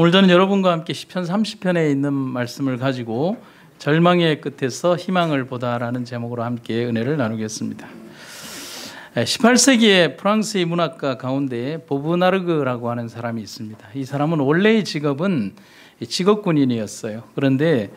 오늘 저는 여러분과 함께 시편 30편에 있는 말씀을 가지고 절망의 끝에서 희망을 보다라는 제목으로 함께 은혜를 나누겠습니다. 18세기의 프랑스의 문학가 가운데 보브나르그라고 하는 사람이 있습니다. 이 사람은 원래의 직업은 직업군인이었어요. 그런데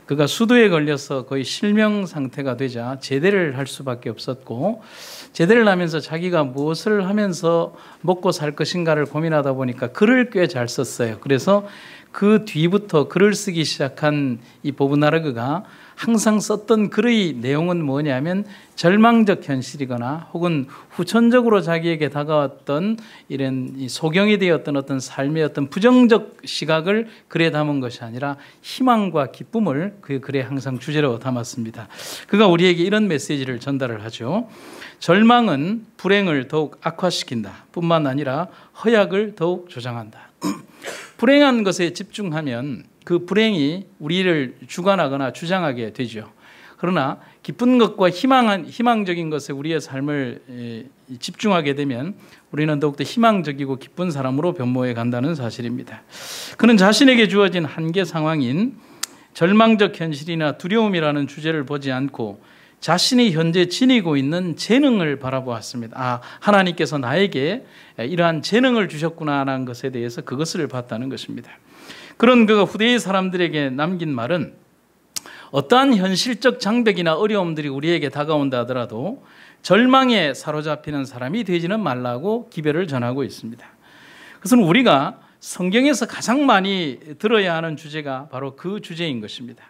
그가 수두에 걸려서 거의 실명 상태가 되자 제대를 할 수밖에 없었고, 제대를 하면서 자기가 무엇을 하면서 먹고 살 것인가를 고민하다 보니까 글을 꽤 잘 썼어요. 그래서 그 뒤부터 글을 쓰기 시작한 이 보브나르그가 항상 썼던 글의 내용은 뭐냐면 절망적 현실이거나 혹은 후천적으로 자기에게 다가왔던 이런 소경이 되었던 어떤 삶의 어떤 부정적 시각을 글에 담은 것이 아니라 희망과 기쁨을 그 글에 항상 주제로 담았습니다. 그가 우리에게 이런 메시지를 전달을 하죠. 절망은 불행을 더욱 악화시킨다 뿐만 아니라 허약을 더욱 조장한다. 불행한 것에 집중하면 그 불행이 우리를 주관하거나 주장하게 되죠. 그러나 기쁜 것과 희망적인 것에 우리의 삶을 집중하게 되면 우리는 더욱더 희망적이고 기쁜 사람으로 변모해 간다는 사실입니다. 그는 자신에게 주어진 한계 상황인 절망적 현실이나 두려움이라는 주제를 보지 않고 자신이 현재 지니고 있는 재능을 바라보았습니다. 하나님께서 나에게 이러한 재능을 주셨구나라는 것에 대해서 그것을 봤다는 것입니다. 그런 그가 후대의 사람들에게 남긴 말은 어떠한 현실적 장벽이나 어려움들이 우리에게 다가온다 하더라도 절망에 사로잡히는 사람이 되지는 말라고 기별을 전하고 있습니다. 그것은 우리가 성경에서 가장 많이 들어야 하는 주제가 바로 그 주제인 것입니다.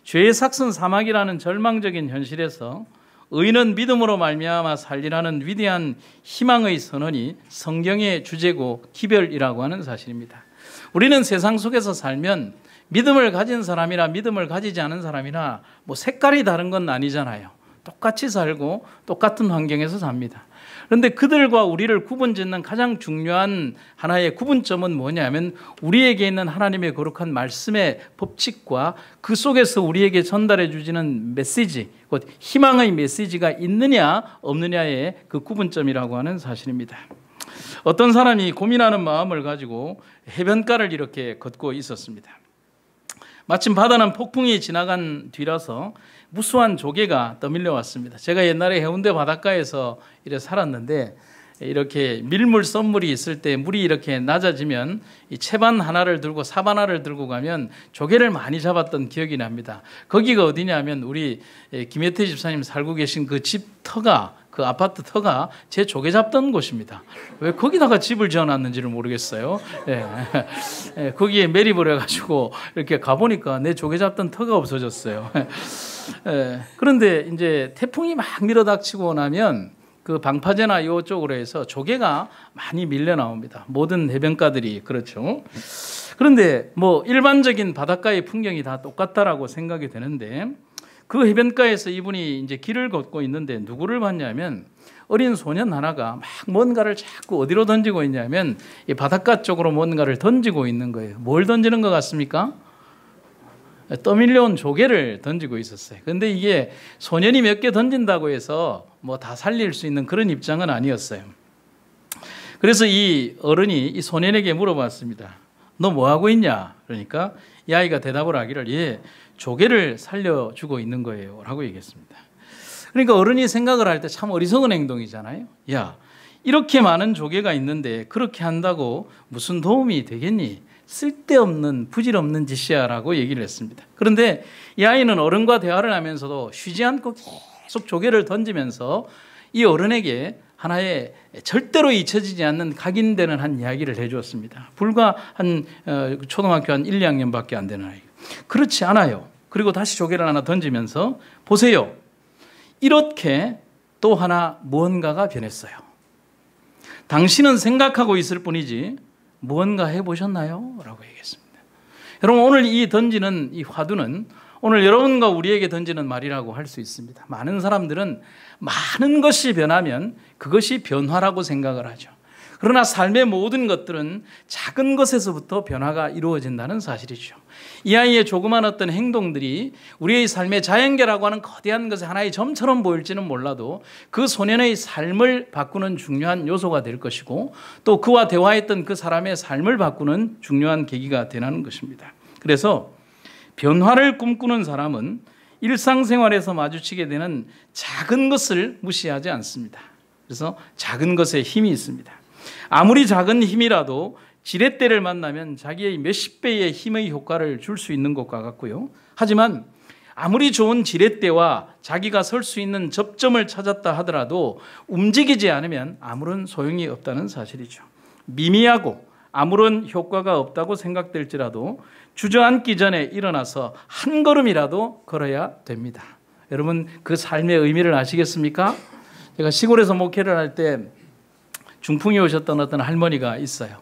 죄의 삭선 사막이라는 절망적인 현실에서 의인은 믿음으로 말미암아 살리라는 위대한 희망의 선언이 성경의 주제고 기별이라고 하는 사실입니다. 우리는 세상 속에서 살면 믿음을 가진 사람이나 믿음을 가지지 않은 사람이나 색깔이 다른 건 아니잖아요. 똑같이 살고 똑같은 환경에서 삽니다. 그런데 그들과 우리를 구분짓는 가장 중요한 하나의 구분점은 뭐냐면 우리에게 있는 하나님의 거룩한 말씀의 법칙과 그 속에서 우리에게 전달해 주시는 메시지, 곧 희망의 메시지가 있느냐 없느냐의 그 구분점이라고 하는 사실입니다. 어떤 사람이 고민하는 마음을 가지고 해변가를 이렇게 걷고 있었습니다. 마침 바다는 폭풍이 지나간 뒤라서 무수한 조개가 떠밀려 왔습니다. 제가 옛날에 해운대 바닷가에서 이렇게 살았는데 이렇게 밀물 썸물이 있을 때 물이 이렇게 낮아지면 이 채반 하나를 들고 사반 하나를 들고 가면 조개를 많이 잡았던 기억이 납니다. 거기가 어디냐면 우리 김혜태 집사님 살고 계신 그 집 터가, 그 아파트 터가 제 조개 잡던 곳입니다. 왜 거기다가 집을 지어놨는지를 모르겠어요. 거기에 매립을 해가지고 이렇게 가보니까 내 조개 잡던 터가 없어졌어요. 그런데 이제 태풍이 막 밀어닥치고 나면 그 방파제나 이쪽으로 해서 조개가 많이 밀려 나옵니다. 모든 해변가들이 그렇죠. 그런데 일반적인 바닷가의 풍경이 다 똑같다라고 생각이 되는데 그 해변가에서 이분이 이제 길을 걷고 있는데 누구를 봤냐면 어린 소년 하나가 막 뭔가를 자꾸 어디로 던지고 있냐면 이 바닷가 쪽으로 뭔가를 던지고 있는 거예요. 뭘 던지는 것 같습니까? 떠밀려온 조개를 던지고 있었어요. 그런데 이게 소년이 몇 개 던진다고 해서 다 살릴 수 있는 그런 입장은 아니었어요. 그래서 이 어른이 이 소년에게 물어봤습니다. 너 뭐 하고 있냐? 그러니까 이 아이가 대답을 하기를 조개를 살려주고 있는 거예요 라고 얘기했습니다. 그러니까 어른이 생각을 할 때 참 어리석은 행동이잖아요. 이렇게 많은 조개가 있는데 그렇게 한다고 무슨 도움이 되겠니? 쓸데없는 부질없는 짓이야 라고 얘기를 했습니다. 그런데 이 아이는 어른과 대화를 하면서도 쉬지 않고 계속 조개를 던지면서 이 어른에게 하나의 절대로 잊혀지지 않는 각인되는 한 이야기를 해주었습니다. 불과 한 초등학교 한 1, 2학년밖에 안 되는 아이. 그렇지 않아요. 그리고 다시 조개를 하나 던지면서 보세요. 이렇게 또 하나 무언가가 변했어요. 당신은 생각하고 있을 뿐이지 무언가 해보셨나요? 라고 얘기했습니다. 여러분 오늘 이 던지는 이 화두는 오늘 여러분과 우리에게 던지는 말이라고 할 수 있습니다. 많은 사람들은 많은 것이 변하면 그것이 변화라고 생각을 하죠. 그러나 삶의 모든 것들은 작은 것에서부터 변화가 이루어진다는 사실이죠. 이 아이의 조그만 어떤 행동들이 우리의 삶의 자연계라고 하는 거대한 것의 하나의 점처럼 보일지는 몰라도 그 소년의 삶을 바꾸는 중요한 요소가 될 것이고 또 그와 대화했던 그 사람의 삶을 바꾸는 중요한 계기가 되는 것입니다. 그래서 변화를 꿈꾸는 사람은 일상생활에서 마주치게 되는 작은 것을 무시하지 않습니다. 그래서 작은 것에 힘이 있습니다. 아무리 작은 힘이라도 지렛대를 만나면 자기의 몇십 배의 힘의 효과를 줄 수 있는 것과 같고요. 하지만 아무리 좋은 지렛대와 자기가 설 수 있는 접점을 찾았다 하더라도 움직이지 않으면 아무런 소용이 없다는 사실이죠. 미미하고 아무런 효과가 없다고 생각될지라도 주저앉기 전에 일어나서 한 걸음이라도 걸어야 됩니다. 여러분 그 삶의 의미를 아시겠습니까? 제가 시골에서 목회를 할 때 중풍이 오셨던 어떤 할머니가 있어요.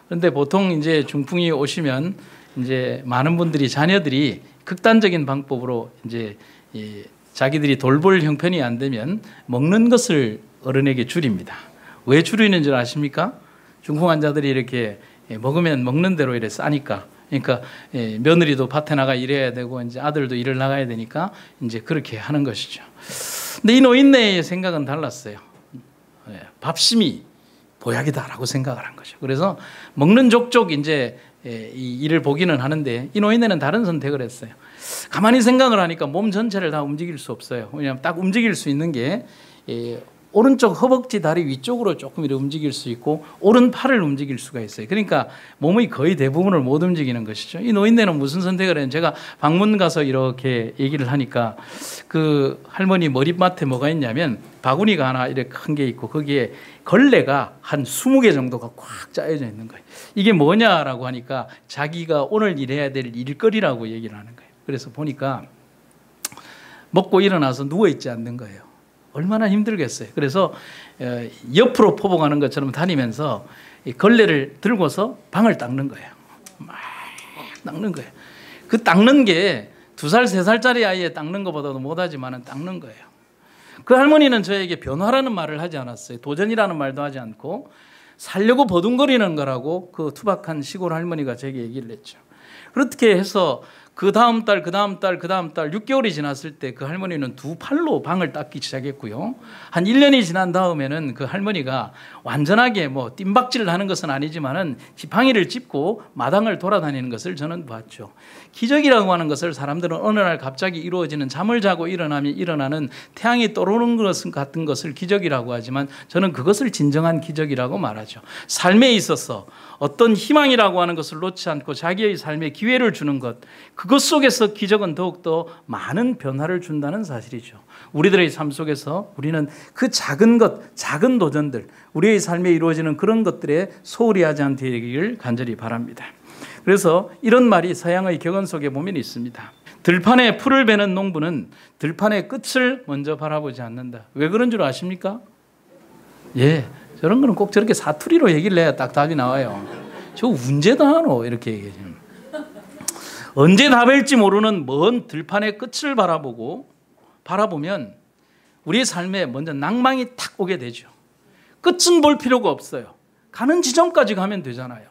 그런데 보통 이제 중풍이 오시면 이제 많은 분들이 자녀들이 극단적인 방법으로 이제 자기들이 돌볼 형편이 안 되면 먹는 것을 어른에게 줄입니다. 왜 줄이는 줄 아십니까? 중풍 환자들이 이렇게 먹으면 먹는 대로 이래 싸니까. 그러니까 며느리도 밭에 나가 일해야 되고 이제 아들도 일을 나가야 되니까 이제 그렇게 하는 것이죠. 근데 이 노인네의 생각은 달랐어요. 밥심이 보약이다라고 생각을 한 거죠. 그래서 먹는 족족 이제 이 일을 보기는 하는데 이 노인네는 다른 선택을 했어요. 가만히 생각을 하니까 몸 전체를 다 움직일 수 없어요. 왜냐하면 딱 움직일 수 있는 게 오른쪽 허벅지 다리 위쪽으로 조금 이렇게 움직일 수 있고 오른팔을 움직일 수가 있어요. 그러니까 몸의 거의 대부분을 못 움직이는 것이죠. 이 노인네는 무슨 선택을 했는지 제가 방문 가서 이렇게 얘기를 하니까 그 할머니 머리맡에 뭐가 있냐면 바구니가 하나 이렇게 큰 게 있고 거기에 걸레가 한 20개 정도가 꽉 짜여져 있는 거예요. 이게 뭐냐라고 하니까 자기가 오늘 일해야 될 일거리라고 얘기를 하는 거예요. 그래서 보니까 먹고 일어나서 누워있지 않는 거예요. 얼마나 힘들겠어요. 그래서 옆으로 포복하는 것처럼 다니면서 걸레를 들고서 방을 닦는 거예요. 막 닦는 거예요. 그 닦는 게 2살, 3살짜리 아이에 닦는 것보다도 못하지만 닦는 거예요. 그 할머니는 저에게 변화라는 말을 하지 않았어요. 도전이라는 말도 하지 않고 살려고 버둥거리는 거라고 그 투박한 시골 할머니가 제게 얘기를 했죠. 그렇게 해서 그 다음 달 6개월이 지났을 때 그 할머니는 2팔로 방을 닦기 시작했고요. 한 1년이 지난 다음에는 그 할머니가 완전하게 뭐 뜀박질을 하는 것은 아니지만은 지팡이를 짚고 마당을 돌아다니는 것을 저는 봤죠. 기적이라고 하는 것을 사람들은 어느 날 갑자기 이루어지는 잠을 자고 일어나면 일어나는 태양이 떠오르는 것 같은 것을 기적이라고 하지만 저는 그것을 진정한 기적이라고 말하죠. 삶에 있어서 어떤 희망이라고 하는 것을 놓지 않고 자기의 삶에 기회를 주는 것, 그것 속에서 기적은 더욱더 많은 변화를 준다는 사실이죠. 우리들의 삶 속에서 우리는 그 작은 것, 작은 도전들, 우리의 삶에 이루어지는 그런 것들에 소홀히 하지 않기를 간절히 바랍니다. 그래서 이런 말이 서양의 격언 속에 보면 있습니다. 들판에 풀을 베는 농부는 들판의 끝을 먼저 바라보지 않는다. 왜 그런 줄 아십니까? 예, 저런 거는 꼭 저렇게 사투리로 얘기를 해야 딱 답이 나와요. 저 언제 다 하노? 이렇게 얘기해요. 언제 다 뵐지 모르는 먼 들판의 끝을 바라보면 우리의 삶에 먼저 낭망이 탁 오게 되죠. 끝은 볼 필요가 없어요. 가는 지점까지 가면 되잖아요.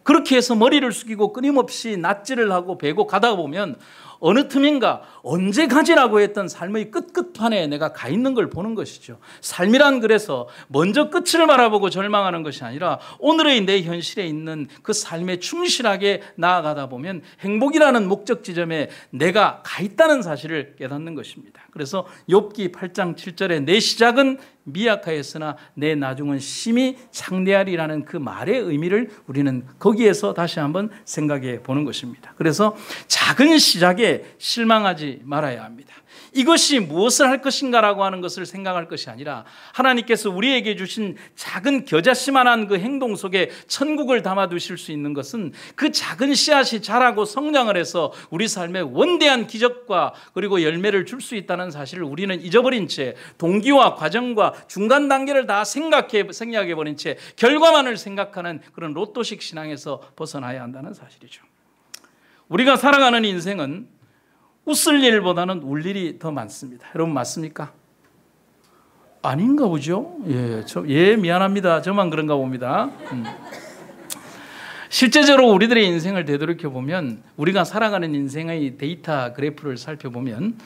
그렇게 해서 머리를 숙이고 끊임없이 낫지를 하고 베고 가다 보면 어느 틈인가 언제 가지라고 했던 삶의 끝판에 내가 가 있는 걸 보는 것이죠. 삶이란 그래서 먼저 끝을 바라보고 절망하는 것이 아니라 오늘의 내 현실에 있는 그 삶에 충실하게 나아가다 보면 행복이라는 목적 지점에 내가 가 있다는 사실을 깨닫는 것입니다. 그래서 욥기 8장 7절에 내 시작은 미약하였으나 내 나중은 심히 창대하리라는 그 말의 의미를 우리는 거기에서 다시 한번 생각해 보는 것입니다. 그래서 작은 시작에 실망하지 말아야 합니다. 이것이 무엇을 할 것인가라고 하는 것을 생각할 것이 아니라 하나님께서 우리에게 주신 작은 겨자씨만한 그 행동 속에 천국을 담아두실 수 있는 것은 그 작은 씨앗이 자라고 성장을 해서 우리 삶에 원대한 기적과 그리고 열매를 줄 수 있다는 사실을 우리는 잊어버린 채 동기와 과정과 중간 단계를 다 생략해버린 채 결과만을 생각하는 그런 로또식 신앙에서 벗어나야 한다는 사실이죠. 우리가 살아가는 인생은 웃을 일보다는 울 일이 더 많습니다. 여러분 맞습니까? 아닌가 보죠? 예, 미안합니다. 저만 그런가 봅니다. 실제적으로 우리들의 인생을 되돌이켜 보면, 우리가 살아가는 인생의 데이터 그래프를 살펴보면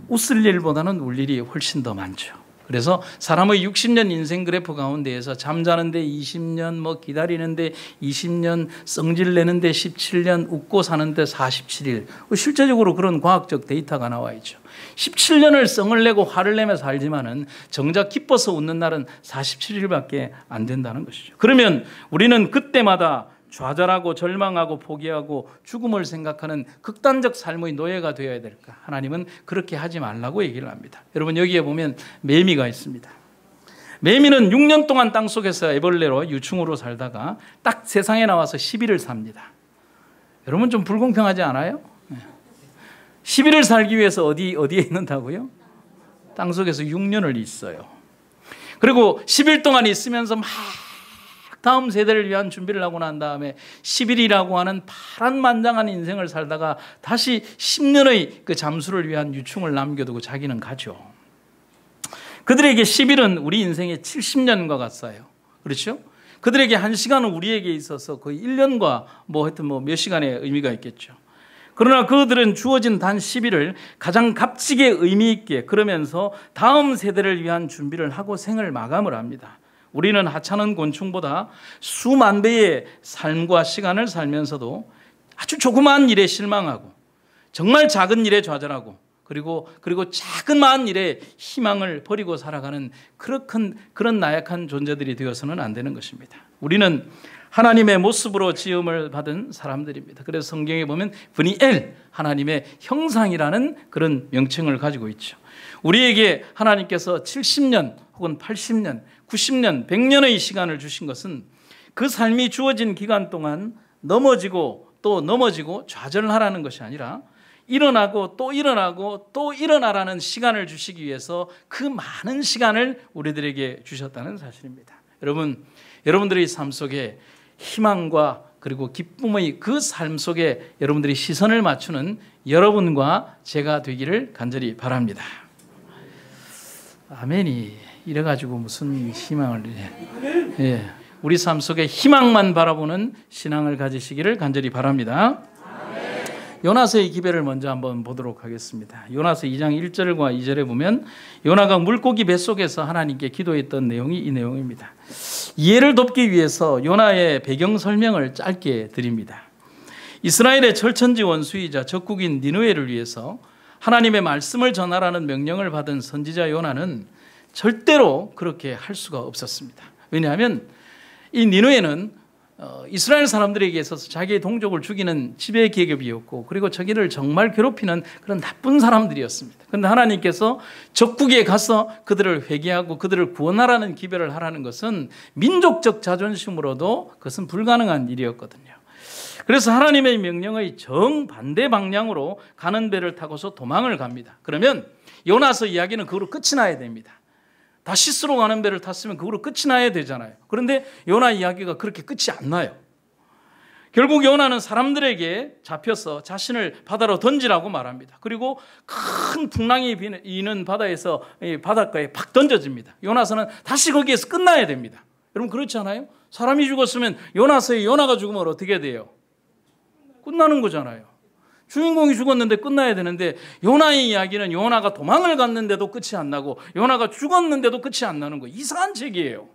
웃을 일보다는 울 일이 훨씬 더 많죠. 그래서 사람의 60년 인생 그래프 가운데에서 잠자는데 20년, 뭐 기다리는데 20년, 성질 내는데 17년, 웃고 사는데 47일. 실제적으로 그런 과학적 데이터가 나와 있죠. 17년을 성을 내고 화를 내며 살지만은 정작 기뻐서 웃는 날은 47일밖에 안 된다는 것이죠. 그러면 우리는 그때마다 좌절하고 절망하고 포기하고 죽음을 생각하는 극단적 삶의 노예가 되어야 될까? 하나님은 그렇게 하지 말라고 얘기를 합니다. 여러분, 여기에 보면 매미가 있습니다. 매미는 6년 동안 땅속에서 애벌레로 유충으로 살다가 딱 세상에 나와서 10일을 삽니다. 여러분, 좀 불공평하지 않아요? 10일을 살기 위해서 어디에 있는다고요? 땅속에서 6년을 있어요. 그리고 10일 동안 있으면서 막 다음 세대를 위한 준비를 하고 난 다음에 10일이라고 하는 파란만장한 인생을 살다가 다시 10년의 그 잠수를 위한 유충을 남겨두고 자기는 가죠. 그들에게 10일은 우리 인생의 70년과 같아요. 그렇죠? 그들에게 1시간은 우리에게 있어서 거의 1년과 하여튼 몇 시간의 의미가 있겠죠. 그러나 그들은 주어진 단 10일을 가장 값지게 의미 있게, 그러면서 다음 세대를 위한 준비를 하고 생을 마감을 합니다. 우리는 하찮은 곤충보다 수만 배의 삶과 시간을 살면서도 아주 조그마한 일에 실망하고 정말 작은 일에 좌절하고 그리고 자그마한 일에 희망을 버리고 살아가는 그런 나약한 존재들이 되어서는 안 되는 것입니다. 우리는 하나님의 모습으로 지음을 받은 사람들입니다. 그래서 성경에 보면 브니엘, 하나님의 형상이라는 그런 명칭을 가지고 있죠. 우리에게 하나님께서 70년 혹은 80년, 90년, 100년의 시간을 주신 것은 그 삶이 주어진 기간 동안 넘어지고 또 넘어지고 좌절하라는 것이 아니라 일어나고 또 일어나고 또 일어나라는 시간을 주시기 위해서 그 많은 시간을 우리들에게 주셨다는 사실입니다. 여러분들의 삶 속에 희망과 그리고 기쁨의 그 삶 속에 여러분들이 시선을 맞추는 여러분과 제가 되기를 간절히 바랍니다. 아멘이 이래가지고 무슨 희망을 우리 삶 속에 희망만 바라보는 신앙을 가지시기를 간절히 바랍니다. 요나서의 기별을 먼저 한번 보도록 하겠습니다. 요나서 2장 1절과 2절에 보면 요나가 물고기 뱃속에서 하나님께 기도했던 내용이 이 내용입니다. 이해를 돕기 위해서 요나의 배경 설명을 짧게 드립니다. 이스라엘의 철천지 원수이자 적국인 니느웨를 위해서 하나님의 말씀을 전하라는 명령을 받은 선지자 요나는 절대로 그렇게 할 수가 없었습니다. 왜냐하면 이 니느웨는 이스라엘 사람들에게 있어서 자기의 동족을 죽이는 지배 계급이었고, 그리고 저기를 정말 괴롭히는 그런 나쁜 사람들이었습니다. 그런데 하나님께서 적국에 가서 그들을 회개하고 그들을 구원하라는 기별을 하라는 것은 민족적 자존심으로도 그것은 불가능한 일이었거든요. 그래서 하나님의 명령의 정반대 방향으로 가는 배를 타고서 도망을 갑니다. 그러면 요나서 이야기는 그걸로 끝이 나야 됩니다. 다시스로 가는 배를 탔으면 그걸로 끝이 나야 되잖아요. 그런데 요나 이야기가 그렇게 끝이 안 나요. 결국 요나는 사람들에게 잡혀서 자신을 바다로 던지라고 말합니다. 그리고 큰 풍랑이 이는 바다에서 바닷가에 팍 던져집니다. 요나서는 다시 거기에서 끝나야 됩니다. 여러분 그렇지 않아요? 사람이 죽었으면 요나서의 요나가 죽으면 어떻게 돼요? 끝나는 거잖아요. 주인공이 죽었는데 끝나야 되는데 요나의 이야기는 요나가 도망을 갔는데도 끝이 안 나고 요나가 죽었는데도 끝이 안 나는 거예요. 이상한 책이에요.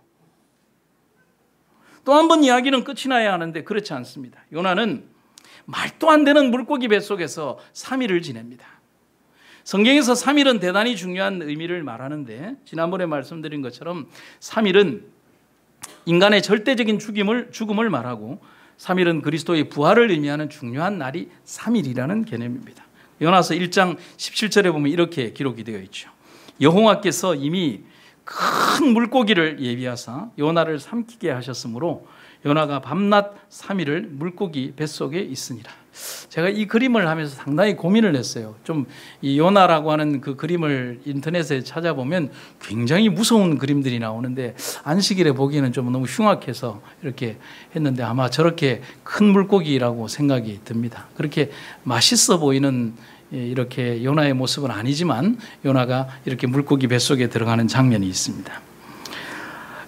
또 한 번 이야기는 끝이 나야 하는데 그렇지 않습니다. 요나는 말도 안 되는 물고기 뱃속에서 3일을 지냅니다. 성경에서 3일은 대단히 중요한 의미를 말하는데 지난번에 말씀드린 것처럼 3일은 인간의 절대적인 죽음을 말하고 3일은 그리스도의 부활을 의미하는 중요한 날이 3일이라는 개념입니다. 요나서 1장 17절에 보면 이렇게 기록이 되어 있죠. 여호와께서 이미 큰 물고기를 예비하사 요나를 삼키게 하셨으므로 요나가 밤낮 3일을 물고기 뱃속에 있으니라. 제가 이 그림을 하면서 상당히 고민을 했어요. 좀 이 요나라고 하는 그 그림을 인터넷에 찾아보면 굉장히 무서운 그림들이 나오는데 안식일에 보기에는 좀 너무 흉악해서 이렇게 했는데 아마 저렇게 큰 물고기라고 생각이 듭니다. 그렇게 맛있어 보이는 이렇게 요나의 모습은 아니지만 요나가 이렇게 물고기 뱃속에 들어가는 장면이 있습니다.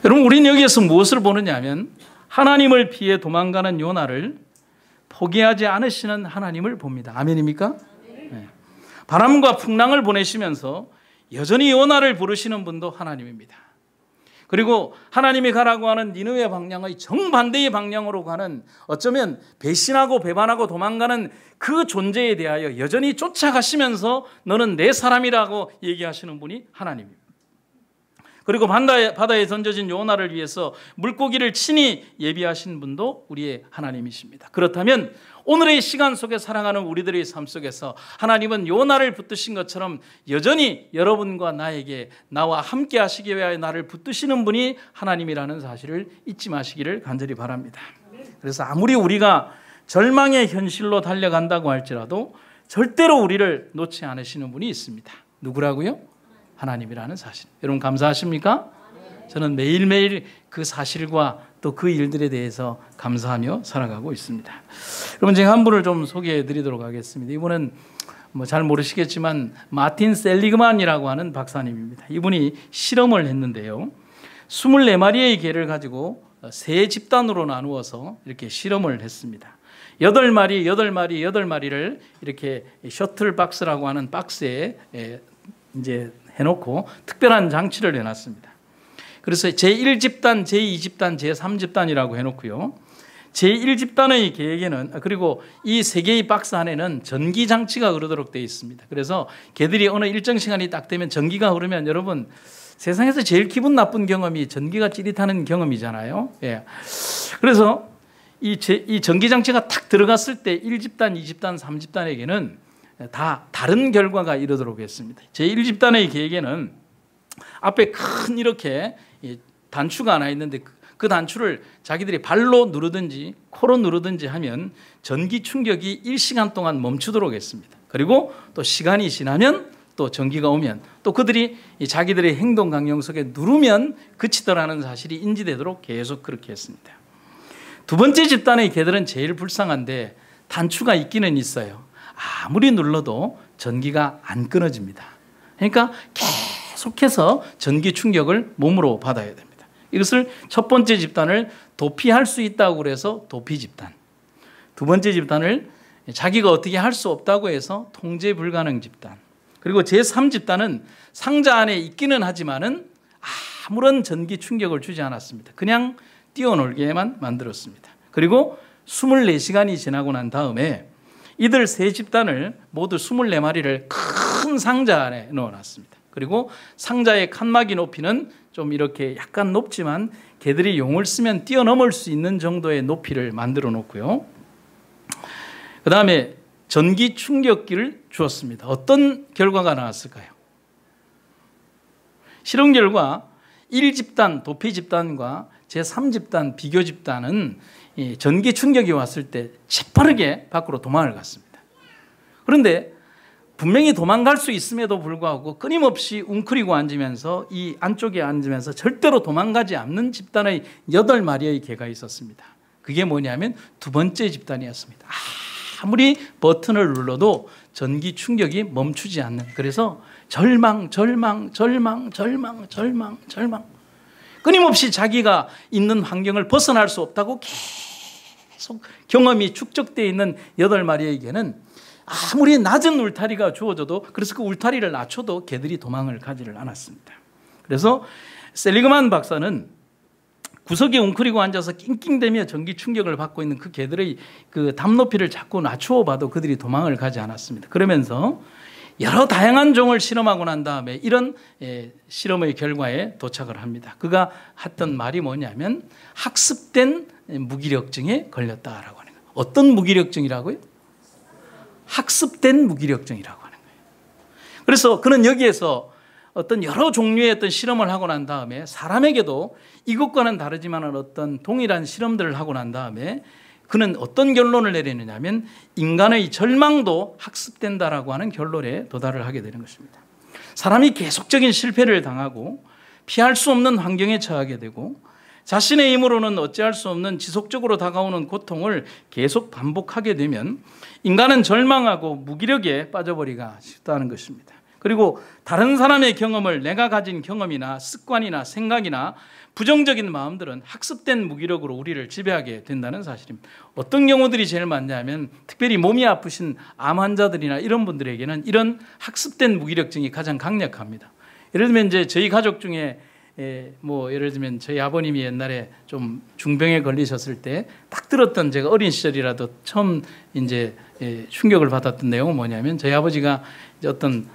여러분, 우리는 여기에서 무엇을 보느냐 하면 하나님을 피해 도망가는 요나를 포기하지 않으시는 하나님을 봅니다. 아멘입니까? 네. 바람과 풍랑을 보내시면서 여전히 요나를 부르시는 분도 하나님입니다. 그리고 하나님이 가라고 하는 니느웨 방향의 정반대의 방향으로 가는, 어쩌면 배신하고 배반하고 도망가는 그 존재에 대하여 여전히 쫓아가시면서 너는 내 사람이라고 얘기하시는 분이 하나님입니다. 그리고 바다에 던져진 요나를 위해서 물고기를 친히 예비하신 분도 우리의 하나님이십니다. 그렇다면 오늘의 시간 속에 살아가는 우리들의 삶 속에서 하나님은 요나를 붙드신 것처럼 여전히 여러분과 나에게 나와 함께 하시기 위하여 나를 붙드시는 분이 하나님이라는 사실을 잊지 마시기를 간절히 바랍니다. 그래서 아무리 우리가 절망의 현실로 달려간다고 할지라도 절대로 우리를 놓지 않으시는 분이 있습니다. 누구라고요? 하나님이라는 사실. 여러분 감사하십니까? 저는 매일매일 그 사실과 또 그 일들에 대해서 감사하며 살아가고 있습니다. 여러분, 제가 한 분을 좀 소개해 드리도록 하겠습니다. 이분은 뭐 잘 모르시겠지만 마틴 셀리그만이라고 하는 박사님입니다. 이분이 실험을 했는데요. 24마리의 개를 가지고 세 집단으로 나누어서 이렇게 실험을 했습니다. 8마리를 이렇게 셔틀 박스라고 하는 박스에 이제 해놓고 특별한 장치를 해놨습니다. 그래서 제1집단, 제2집단, 제3집단이라고 해놓고요. 제1집단의 계획에는, 그리고 이 세 개의 박스 안에는 전기장치가 흐르도록 되어 있습니다. 그래서 개들이 어느 일정 시간이 딱 되면 전기가 흐르면, 여러분 세상에서 제일 기분 나쁜 경험이 전기가 찌릿하는 경험이잖아요. 예. 그래서 이 전기장치가 탁 들어갔을 때 1집단, 2집단, 3집단에게는 다 다른 결과가 이르도록 했습니다. 제1집단의 계획에는 앞에 큰 이렇게 단추가 하나 있는데 그 단추를 자기들이 발로 누르든지 코로 누르든지 하면 전기 충격이 1시간 동안 멈추도록 했습니다. 그리고 또 시간이 지나면 또 전기가 오면 또 그들이 자기들의 행동 강령 속에 누르면 그치더라는 사실이 인지되도록 계속 그렇게 했습니다. 두 번째 집단의 개들은 제일 불쌍한데 단추가 있기는 있어요. 아무리 눌러도 전기가 안 끊어집니다. 그러니까 계속해서 전기 충격을 몸으로 받아야 됩니다. 이것을 첫 번째 집단을 도피할 수 있다고 그래서 도피 집단, 두 번째 집단을 자기가 어떻게 할 수 없다고 해서 통제 불가능 집단, 그리고 제3집단은 상자 안에 있기는 하지만은 아무런 전기 충격을 주지 않았습니다. 그냥 뛰어놀게만 만들었습니다. 그리고 24시간이 지나고 난 다음에 이들 세 집단을 모두 24마리를 큰 상자 안에 넣어놨습니다. 그리고 상자의 칸막이 높이는 좀 이렇게 약간 높지만 개들이 용을 쓰면 뛰어넘을 수 있는 정도의 높이를 만들어 놓고요. 그 다음에 전기 충격기를 주었습니다. 어떤 결과가 나왔을까요? 실험 결과 1집단 도피 집단과 제3집단 비교 집단은 전기 충격이 왔을 때 재빠르게 밖으로 도망을 갔습니다. 그런데 분명히 도망갈 수 있음에도 불구하고 끊임없이 웅크리고 앉으면서 이 안쪽에 앉으면서 절대로 도망가지 않는 집단의 8마리의 개가 있었습니다. 그게 뭐냐면 두 번째 집단이었습니다. 아무리 버튼을 눌러도 전기 충격이 멈추지 않는, 그래서 절망 끊임없이 자기가 있는 환경을 벗어날 수 없다고 계속 경험이 축적되어 있는 8마리의 개는 아무리 낮은 울타리가 주어져도, 그래서 그 울타리를 낮춰도 개들이 도망을 가지를 않았습니다. 그래서 셀리그만 박사는 구석에 웅크리고 앉아서 낑낑대며 전기 충격을 받고 있는 그 개들의 그 담 높이를 자꾸 낮추어 봐도 그들이 도망을 가지 않았습니다. 그러면서 여러 다양한 종을 실험하고 난 다음에 이런 실험의 결과에 도착을 합니다. 그가 했던 말이 뭐냐면 학습된 무기력증에 걸렸다라고 하는 거예요. 어떤 무기력증이라고요? 학습된 무기력증이라고 하는 거예요. 그래서 그는 여기에서 어떤 여러 종류의 어떤 실험을 하고 난 다음에 사람에게도 이것과는 다르지만 어떤 동일한 실험들을 하고 난 다음에 그는 어떤 결론을 내리느냐면 인간의 절망도 학습된다라고 하는 결론에 도달을 하게 되는 것입니다. 사람이 계속적인 실패를 당하고 피할 수 없는 환경에 처하게 되고 자신의 힘으로는 어찌할 수 없는 지속적으로 다가오는 고통을 계속 반복하게 되면 인간은 절망하고 무기력에 빠져버리기가 쉽다는 것입니다. 그리고 다른 사람의 경험을 내가 가진 경험이나 습관이나 생각이나 부정적인 마음들은 학습된 무기력으로 우리를 지배하게 된다는 사실입니다. 어떤 경우들이 제일 많냐면 특별히 몸이 아프신 암 환자들이나 이런 분들에게는 이런 학습된 무기력증이 가장 강력합니다. 예를 들면 이제 저희 가족 중에 예를 들면 저희 아버님이 옛날에 좀 중병에 걸리셨을 때 딱 들었던, 제가 어린 시절이라도 처음 이제 충격을 받았던 내용은 뭐냐면, 저희 아버지가 이제 어떤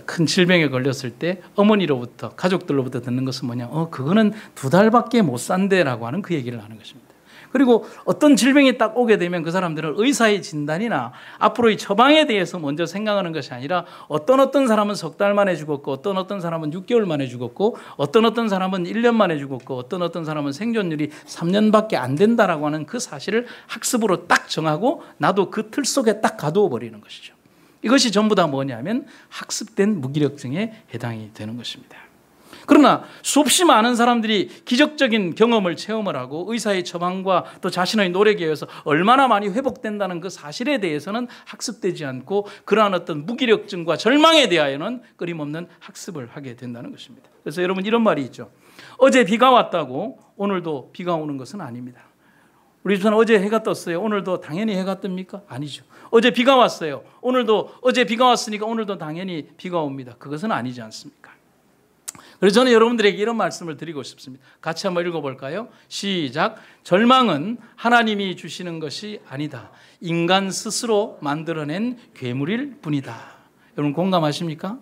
큰 질병에 걸렸을 때 어머니로부터, 가족들로부터 듣는 것은 뭐냐, 그거는 2달밖에 못 산대라고 하는 그 얘기를 하는 것입니다. 그리고 어떤 질병이 딱 오게 되면 그 사람들은 의사의 진단이나 앞으로의 처방에 대해서 먼저 생각하는 것이 아니라 어떤 사람은 석 달 만에 죽었고 어떤 사람은 6개월 만에 죽었고 어떤 사람은 1년 만에 죽었고 어떤 사람은 생존율이 3년밖에 안 된다라고 하는 그 사실을 학습으로 딱 정하고 나도 그 틀 속에 딱 가두어 버리는 것이죠. 이것이 전부 다 뭐냐면 학습된 무기력증에 해당이 되는 것입니다. 그러나 수없이 많은 사람들이 기적적인 경험을 체험을 하고 의사의 처방과 또 자신의 노력에 의해서 얼마나 많이 회복된다는 그 사실에 대해서는 학습되지 않고 그러한 어떤 무기력증과 절망에 대하여는 끊임없는 학습을 하게 된다는 것입니다. 그래서 여러분, 이런 말이 있죠. 어제 비가 왔다고 오늘도 비가 오는 것은 아닙니다. 우리 집사는 어제 해가 떴어요. 오늘도 당연히 해가 뜹니까? 아니죠. 어제 비가 왔어요. 어제 비가 왔으니까 오늘도 당연히 비가 옵니다. 그것은 아니지 않습니까? 그래서 저는 여러분들에게 이런 말씀을 드리고 싶습니다. 같이 한번 읽어볼까요? 시작. 절망은 하나님이 주시는 것이 아니다. 인간 스스로 만들어낸 괴물일 뿐이다. 여러분 공감하십니까?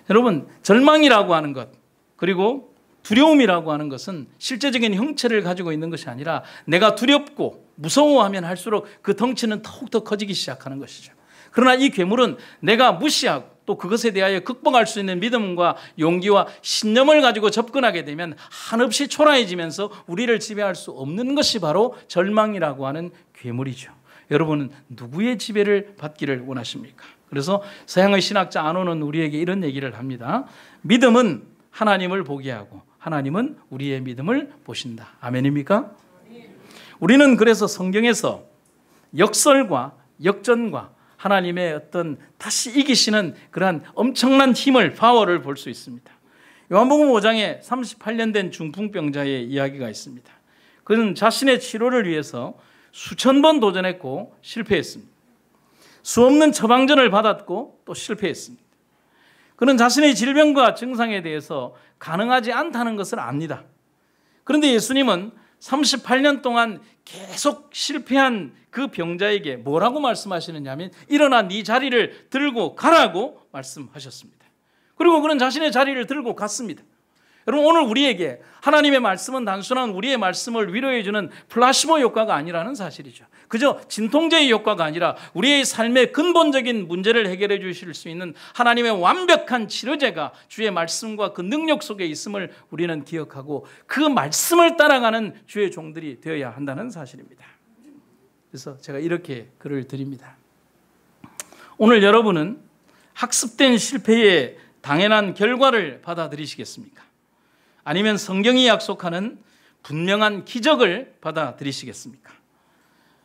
여러분, 절망이라고 하는 것, 그리고 두려움이라고 하는 것은 실제적인 형체를 가지고 있는 것이 아니라 내가 두렵고 무서워하면 할수록 그 덩치는 더욱더 커지기 시작하는 것이죠. 그러나 이 괴물은 내가 무시하고 또 그것에 대하여 극복할 수 있는 믿음과 용기와 신념을 가지고 접근하게 되면 한없이 초라해지면서 우리를 지배할 수 없는 것이 바로 절망이라고 하는 괴물이죠. 여러분은 누구의 지배를 받기를 원하십니까? 그래서 서양의 신학자 아노는 우리에게 이런 얘기를 합니다. 믿음은 하나님을 보게 하고 하나님은 우리의 믿음을 보신다. 아멘입니까? 우리는 그래서 성경에서 역설과 역전과 하나님의 어떤 다시 이기시는 그러한 엄청난 힘을, 파워를 볼 수 있습니다. 요한복음 5장에 38년 된 중풍병자의 이야기가 있습니다. 그는 자신의 치료를 위해서 수천 번 도전했고 실패했습니다. 수없는 처방전을 받았고 또 실패했습니다. 그는 자신의 질병과 증상에 대해서 가능하지 않다는 것을 압니다. 그런데 예수님은 38년 동안 계속 실패한 그 병자에게 뭐라고 말씀하시느냐 하면 일어나 네 자리를 들고 가라고 말씀하셨습니다. 그리고 그는 자신의 자리를 들고 갔습니다. 여러분, 오늘 우리에게 하나님의 말씀은 단순한 우리의 말씀을 위로해 주는 플라시보 효과가 아니라는 사실이죠. 그저 진통제의 효과가 아니라 우리의 삶의 근본적인 문제를 해결해 주실 수 있는 하나님의 완벽한 치료제가 주의 말씀과 그 능력 속에 있음을 우리는 기억하고 그 말씀을 따라가는 주의 종들이 되어야 한다는 사실입니다. 그래서 제가 이렇게 글을 드립니다. 오늘 여러분은 학습된 실패의 당연한 결과를 받아들이시겠습니까? 아니면 성경이 약속하는 분명한 기적을 받아들이시겠습니까?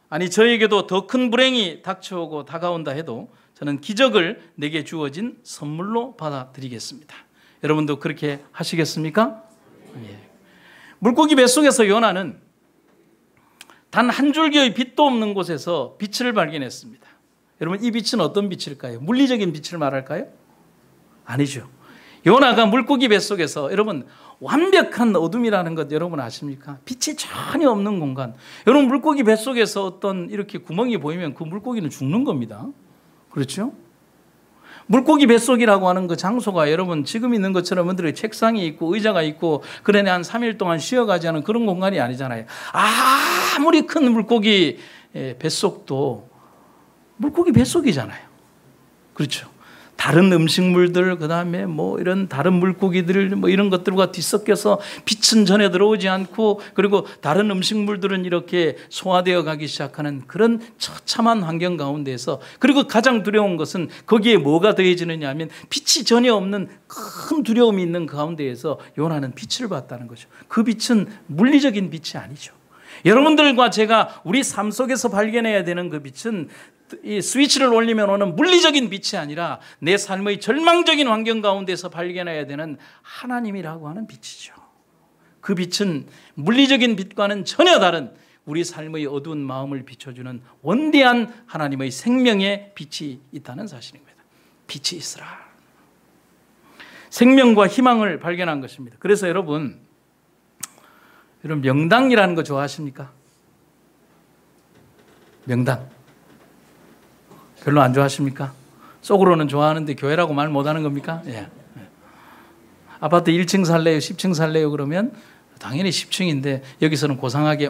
아니, 저에게도 더 큰 불행이 닥쳐오고 다가온다 해도 저는 기적을 내게 주어진 선물로 받아들이겠습니다. 여러분도 그렇게 하시겠습니까? 예. 물고기 뱃속에서 요나는 단 한 줄기의 빛도 없는 곳에서 빛을 발견했습니다. 여러분, 이 빛은 어떤 빛일까요? 물리적인 빛을 말할까요? 아니죠. 요나가 물고기 뱃속에서, 여러분, 완벽한 어둠이라는 것 여러분 아십니까? 빛이 전혀 없는 공간. 여러분, 물고기 뱃속에서 어떤 이렇게 구멍이 보이면 그 물고기는 죽는 겁니다. 그렇죠? 물고기 뱃속이라고 하는 그 장소가 여러분 지금 있는 것처럼 여러분들의 책상이 있고 의자가 있고 그러니 한 3일 동안 쉬어가지 않은 그런 공간이 아니잖아요. 아무리 큰 물고기 뱃속도 물고기 뱃속이잖아요. 그렇죠? 다른 음식물들, 그다음에 뭐 이런 다른 물고기들 뭐 이런 것들과 뒤섞여서 빛은 전혀 들어오지 않고, 그리고 다른 음식물들은 이렇게 소화되어 가기 시작하는 그런 처참한 환경 가운데에서, 그리고 가장 두려운 것은 거기에 뭐가 더해지느냐 하면 빛이 전혀 없는 큰 두려움이 있는 가운데에서 요나는 빛을 봤다는 거죠. 그 빛은 물리적인 빛이 아니죠. 여러분들과 제가 우리 삶 속에서 발견해야 되는 그 빛은 이 스위치를 올리면 오는 물리적인 빛이 아니라 내 삶의 절망적인 환경 가운데서 발견해야 되는 하나님이라고 하는 빛이죠. 그 빛은 물리적인 빛과는 전혀 다른 우리 삶의 어두운 마음을 비춰주는 원대한 하나님의 생명의 빛이 있다는 사실입니다. 빛이 있으라. 생명과 희망을 발견한 것입니다. 그래서 여러분 명당이라는 거 좋아하십니까? 명당 별로 안 좋아하십니까? 속으로는 좋아하는데 교회라고 말 못하는 겁니까? 예. 아파트 1층 살래요? 10층 살래요? 그러면 당연히 10층인데 여기서는 고상하게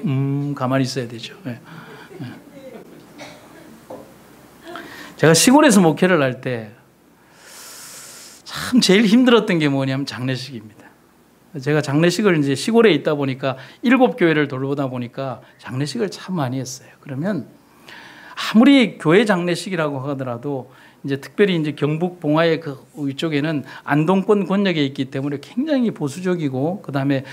가만히 있어야 되죠. 예. 제가 시골에서 목회를 할 때 참 제일 힘들었던 게 뭐냐면 장례식입니다. 제가 장례식을 이제 시골에 있다 보니까 7교회를 돌보다 보니까 장례식을 참 많이 했어요. 그러면 아무리 교회 장례식이라고 하더라도 이제 특별히 이제 경북 봉화의 그 위쪽에는 안동권 권역에 있기 때문에 굉장히 보수적이고, 그다음에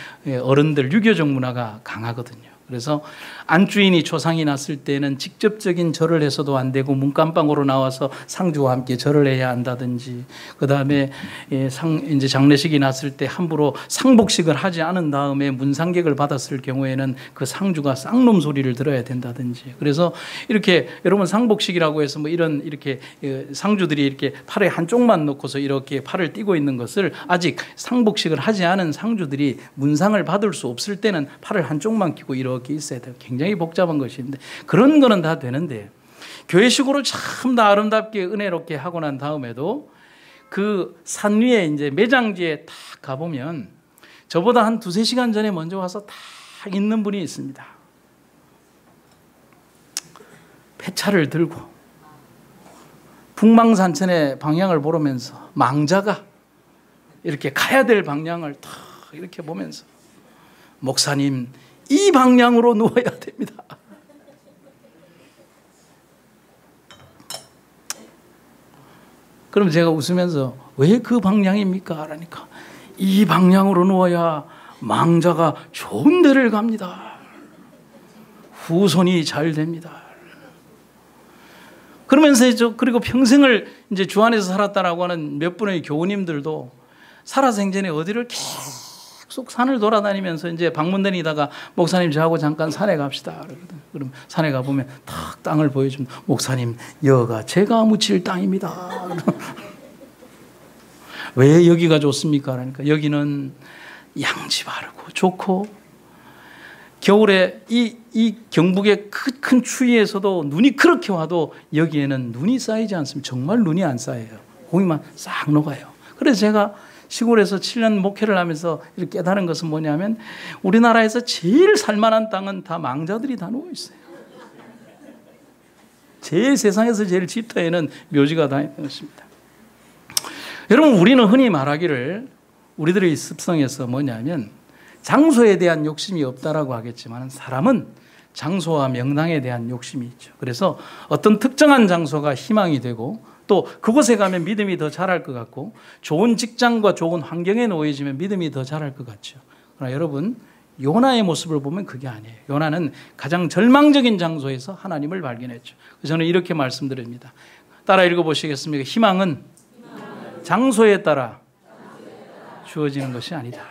어른들 유교적 문화가 강하거든요. 그래서 안주인이 조상이 났을 때는 직접적인 절을 해서도 안 되고 문간방으로 나와서 상주와 함께 절을 해야 한다든지, 그다음에 이제 장례식이 났을 때 함부로 상복식을 하지 않은 다음에 문상객을 받았을 경우에는 그 상주가 쌍놈 소리를 들어야 된다든지. 그래서 이렇게 여러분 상복식이라고 해서 뭐 이런 이렇게 상주들이 이렇게 팔에 한쪽만 놓고서 이렇게 팔을 띄고 있는 것을, 아직 상복식을 하지 않은 상주들이 문상을 받을 수 없을 때는 팔을 한쪽만 끼고 이렇게 있어야 돼요. 굉장히 복잡한 것인데 그런 거는 다 되는데, 교회식으로 참 다 아름답게 은혜롭게 하고 난 다음에도 그 산 위에 이제 매장지에 딱 가보면 저보다 한 2-3시간 전에 먼저 와서 딱 있는 분이 있습니다. 폐차를 들고 북망산천의 방향을 보면서 망자가 이렇게 가야 될 방향을 딱 이렇게 보면서, 목사님 이 방향으로 누워야 됩니다. 그럼 제가 웃으면서 왜 그 방향입니까? 그러니까 이 방향으로 누워야 망자가 좋은 데를 갑니다. 후손이 잘 됩니다. 그러면서 그리고 평생을 이제 주 안에서 살았다라고 하는 몇 분의 교우님들도 살아생전에 어디를 계속 산을 돌아다니면서 이제 방문다니다가 목사님 저하고 잠깐 산에 갑시다. 그럼 산에 가보면 탁 땅을 보여줍니다. 목사님 여가 제가 묻힐 땅입니다. 왜 여기가 좋습니까? 그러니까 여기는 양지 바르고 좋고, 겨울에 이 경북의 큰 추위에서도 눈이 그렇게 와도 여기에는 눈이 쌓이지 않습니다. 정말 눈이 안 쌓여요. 공기만 싹 녹아요. 그래서 제가 시골에서 7년 목회를 하면서 이렇게 깨달은 것은 뭐냐면, 우리나라에서 제일 살만한 땅은 다 망자들이 다 누워 있어요. 세상에서 제일 짙어에는 묘지가 다 있는 것입니다. 여러분, 우리는 흔히 말하기를 우리들의 습성에서 뭐냐면 장소에 대한 욕심이 없다라고 하겠지만, 사람은 장소와 명당에 대한 욕심이 있죠. 그래서 어떤 특정한 장소가 희망이 되고, 또 그곳에 가면 믿음이 더 자랄 것 같고, 좋은 직장과 좋은 환경에 놓여지면 믿음이 더 자랄 것 같죠. 그러나 여러분, 요나의 모습을 보면 그게 아니에요. 요나는 가장 절망적인 장소에서 하나님을 발견했죠. 그래서 저는 이렇게 말씀드립니다. 따라 읽어보시겠습니까? 희망은 장소에 따라 주어지는 것이 아니다.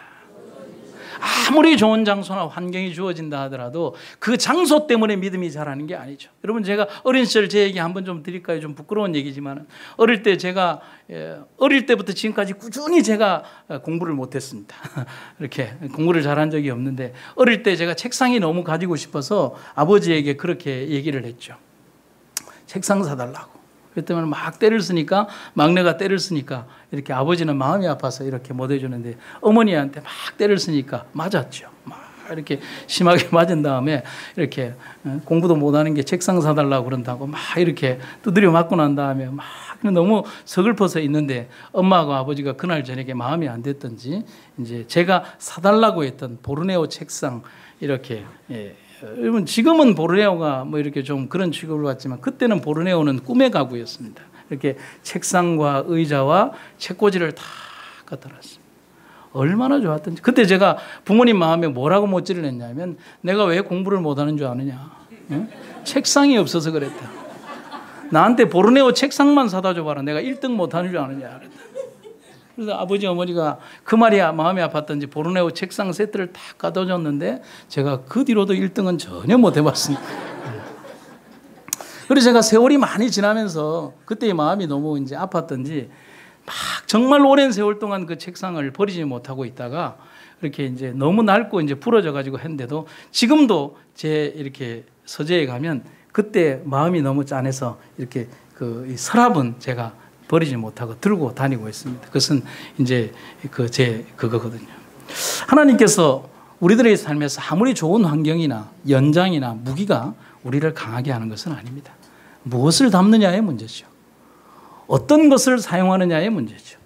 아무리 좋은 장소나 환경이 주어진다 하더라도 그 장소 때문에 믿음이 자라는 게 아니죠. 여러분, 제가 어린 시절 제 얘기 한번 좀 드릴까요? 좀 부끄러운 얘기지만, 어릴 때 제가 어릴 때부터 지금까지 꾸준히 제가 공부를 못했습니다. 이렇게 공부를 잘한 적이 없는데, 어릴 때 제가 책상이 너무 가지고 싶어서 아버지에게 그렇게 얘기를 했죠. 책상 사달라고. 그때는 막 때를 쓰니까, 막내가 때를 쓰니까 이렇게 아버지는 마음이 아파서 이렇게 못 해주는데, 어머니한테 막 때를 쓰니까 맞았죠. 막 이렇게 심하게 맞은 다음에 이렇게 공부도 못하는 게 책상 사달라고 그런다고 막 이렇게 두드려 맞고 난 다음에 막 너무 서글퍼서 있는데 엄마하고 아버지가 그날 저녁에 마음이 안 됐던지 이제 제가 사달라고 했던 보르네오 책상 이렇게 여러분 지금은 보르네오가 뭐 이렇게 좀 그런 취급을 받지만 그때는 보르네오는 꿈의 가구였습니다. 이렇게 책상과 의자와 책꽂이를 다 갖다 놨습니다. 얼마나 좋았던지. 그때 제가 부모님 마음에 뭐라고 못질을 했냐면 내가 왜 공부를 못하는 줄 아느냐. 응? 책상이 없어서 그랬다. 나한테 보르네오 책상만 사다 줘봐라. 내가 1등 못하는 줄 아느냐. 그랬다. 그래서 아버지 어머니가 그 말이 마음이 아팠던지 보르네오 책상 세트를 다 갖다 줬는데 제가 그 뒤로도 1등은 전혀 못 해봤습니다. 그래서 제가 세월이 많이 지나면서 그때의 마음이 너무 이제 아팠던지 막 정말 오랜 세월 동안 그 책상을 버리지 못하고 있다가 이렇게 이제 너무 낡고 이제 부러져 가지고 했는데도 지금도 제 이렇게 서재에 가면 그때 마음이 너무 짠해서 이렇게 그 서랍은 제가 버리지 못하고 들고 다니고 있습니다. 그것은 이제 그거거든요. 하나님께서 우리들의 삶에서 아무리 좋은 환경이나 연장이나 무기가 우리를 강하게 하는 것은 아닙니다. 무엇을 담느냐의 문제죠. 어떤 것을 사용하느냐의 문제죠.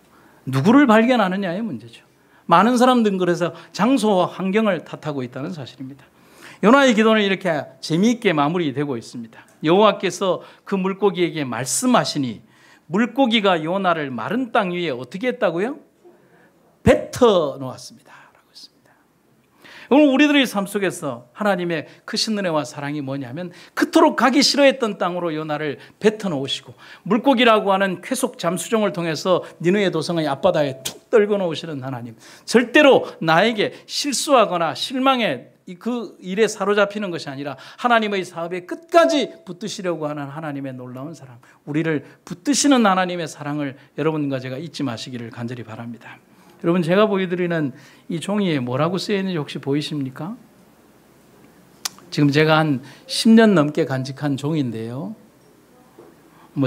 누구를 발견하느냐의 문제죠. 많은 사람들은 그래서 장소와 환경을 탓하고 있다는 사실입니다. 요나의 기도는 이렇게 재미있게 마무리되고 있습니다. 여호와께서 그 물고기에게 말씀하시니 물고기가 요나를 마른 땅 위에 어떻게 했다고요? 뱉어 놓았습니다. 오늘 우리들의 삶 속에서 하나님의 크신 은혜와 사랑이 뭐냐면 그토록 가기 싫어했던 땅으로 요나를 뱉어놓으시고 물고기라고 하는 쾌속 잠수정을 통해서 니느웨 도성의 앞바다에 툭 떨궈 놓으시는 하나님, 절대로 나에게 실수하거나 실망해 그 일에 사로잡히는 것이 아니라 하나님의 사업에 끝까지 붙드시려고 하는 하나님의 놀라운 사랑, 우리를 붙드시는 하나님의 사랑을 여러분과 제가 잊지 마시기를 간절히 바랍니다. 여러분, 제가 보여드리는 이 종이에 뭐라고 쓰여 있는지 혹시 보이십니까? 지금 제가 한 10년 넘게 간직한 종인데요.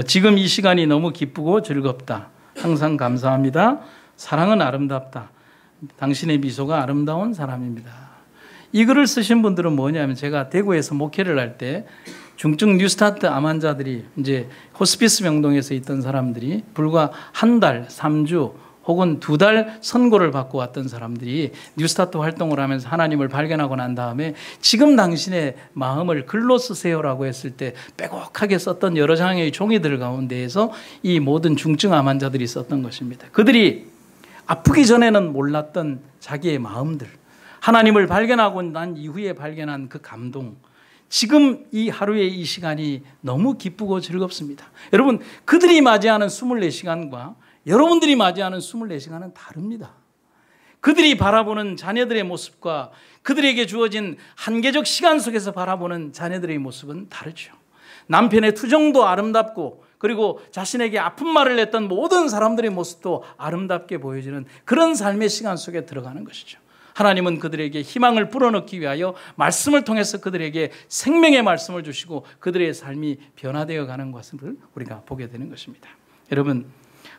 지금 이 시간이 너무 기쁘고 즐겁다. 항상 감사합니다. 사랑은 아름답다. 당신의 미소가 아름다운 사람입니다. 이 글을 쓰신 분들은 뭐냐면 제가 대구에서 목회를 할 때 중증 뉴스타트 암 환자들이 이제 호스피스 병동에서 있던 사람들이 불과 한 달, 3주 혹은 2달 선고를 받고 왔던 사람들이 뉴스타트 활동을 하면서 하나님을 발견하고 난 다음에 지금 당신의 마음을 글로 쓰세요라고 했을 때 빼곡하게 썼던 여러 장의 종이들 가운데에서 이 모든 중증 암 환자들이 썼던 것입니다. 그들이 아프기 전에는 몰랐던 자기의 마음들, 하나님을 발견하고 난 이후에 발견한 그 감동, 지금 이 하루의 이 시간이 너무 기쁘고 즐겁습니다. 여러분, 그들이 맞이하는 24시간과 여러분들이 맞이하는 24시간은 다릅니다. 그들이 바라보는 자녀들의 모습과 그들에게 주어진 한계적 시간 속에서 바라보는 자녀들의 모습은 다르죠. 남편의 투정도 아름답고 그리고 자신에게 아픈 말을 냈던 모든 사람들의 모습도 아름답게 보여지는 그런 삶의 시간 속에 들어가는 것이죠. 하나님은 그들에게 희망을 불어넣기 위하여 말씀을 통해서 그들에게 생명의 말씀을 주시고 그들의 삶이 변화되어 가는 것을 우리가 보게 되는 것입니다. 여러분,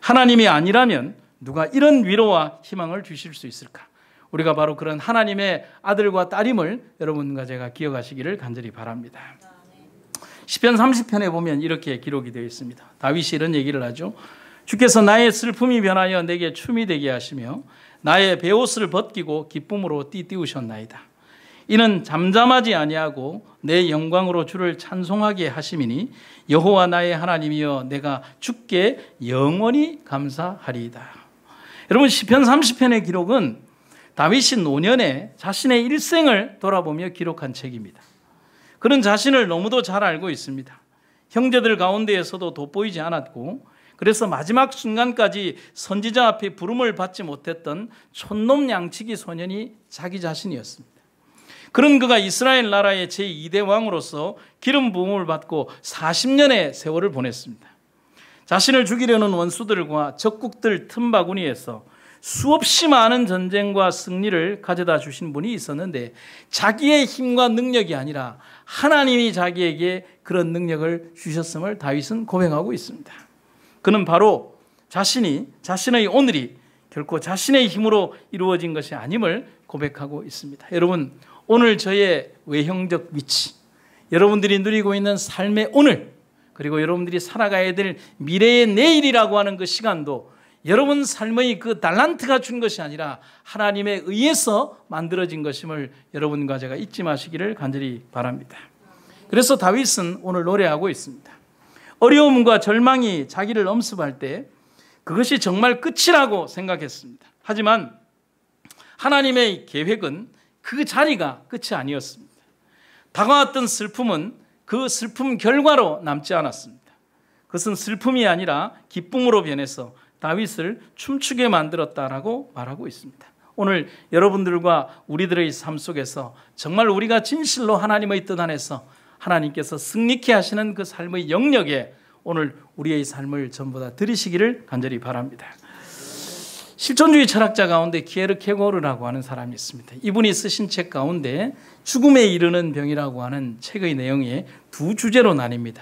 하나님이 아니라면 누가 이런 위로와 희망을 주실 수 있을까? 우리가 바로 그런 하나님의 아들과 딸임을 여러분과 제가 기억하시기를 간절히 바랍니다. 시편 30편에 보면 이렇게 기록이 되어 있습니다. 다윗이 이런 얘기를 하죠. 주께서 나의 슬픔이 변하여 내게 춤이 되게 하시며 나의 베옷을 벗기고 기쁨으로 띠띠우셨나이다. 이는 잠잠하지 아니하고 내 영광으로 주를 찬송하게 하심이니 여호와 나의 하나님이여 내가 주께 영원히 감사하리이다. 여러분, 시편 30편의 기록은 다윗이 노년에 자신의 일생을 돌아보며 기록한 책입니다. 그는 자신을 너무도 잘 알고 있습니다. 형제들 가운데에서도 돋보이지 않았고 그래서 마지막 순간까지 선지자 앞에 부름을 받지 못했던 촌놈 양치기 소년이 자기 자신이었습니다. 그런 그가 이스라엘 나라의 제2대 왕으로서 기름 부음을 받고 40년의 세월을 보냈습니다. 자신을 죽이려는 원수들과 적국들 틈바구니에서 수없이 많은 전쟁과 승리를 가져다 주신 분이 있었는데 자기의 힘과 능력이 아니라 하나님이 자기에게 그런 능력을 주셨음을 다윗은 고백하고 있습니다. 그는 바로 자신의 오늘이 결코 자신의 힘으로 이루어진 것이 아님을 고백하고 있습니다. 여러분, 오늘 저의 외형적 위치, 여러분들이 누리고 있는 삶의 오늘, 그리고 여러분들이 살아가야 될 미래의 내일이라고 하는 그 시간도 여러분 삶의 그 달란트가 준 것이 아니라 하나님에 의해서 만들어진 것임을 여러분과 제가 잊지 마시기를 간절히 바랍니다. 그래서 다윗은 오늘 노래하고 있습니다. 어려움과 절망이 자기를 엄습할 때 그것이 정말 끝이라고 생각했습니다. 하지만 하나님의 계획은 그 자리가 끝이 아니었습니다. 다가왔던 슬픔은 그 슬픔 결과로 남지 않았습니다. 그것은 슬픔이 아니라 기쁨으로 변해서 다윗을 춤추게 만들었다라고 말하고 있습니다. 오늘 여러분들과 우리들의 삶 속에서 정말 우리가 진실로 하나님의 뜻 안에서 하나님께서 승리케 하시는 그 삶의 영역에 오늘 우리의 삶을 전부 다 들이시기를 간절히 바랍니다. 실존주의 철학자 가운데 키에르케고르라고 하는 사람이 있습니다. 이분이 쓰신 책 가운데 죽음에 이르는 병이라고 하는 책의 내용이 두 주제로 나뉩니다.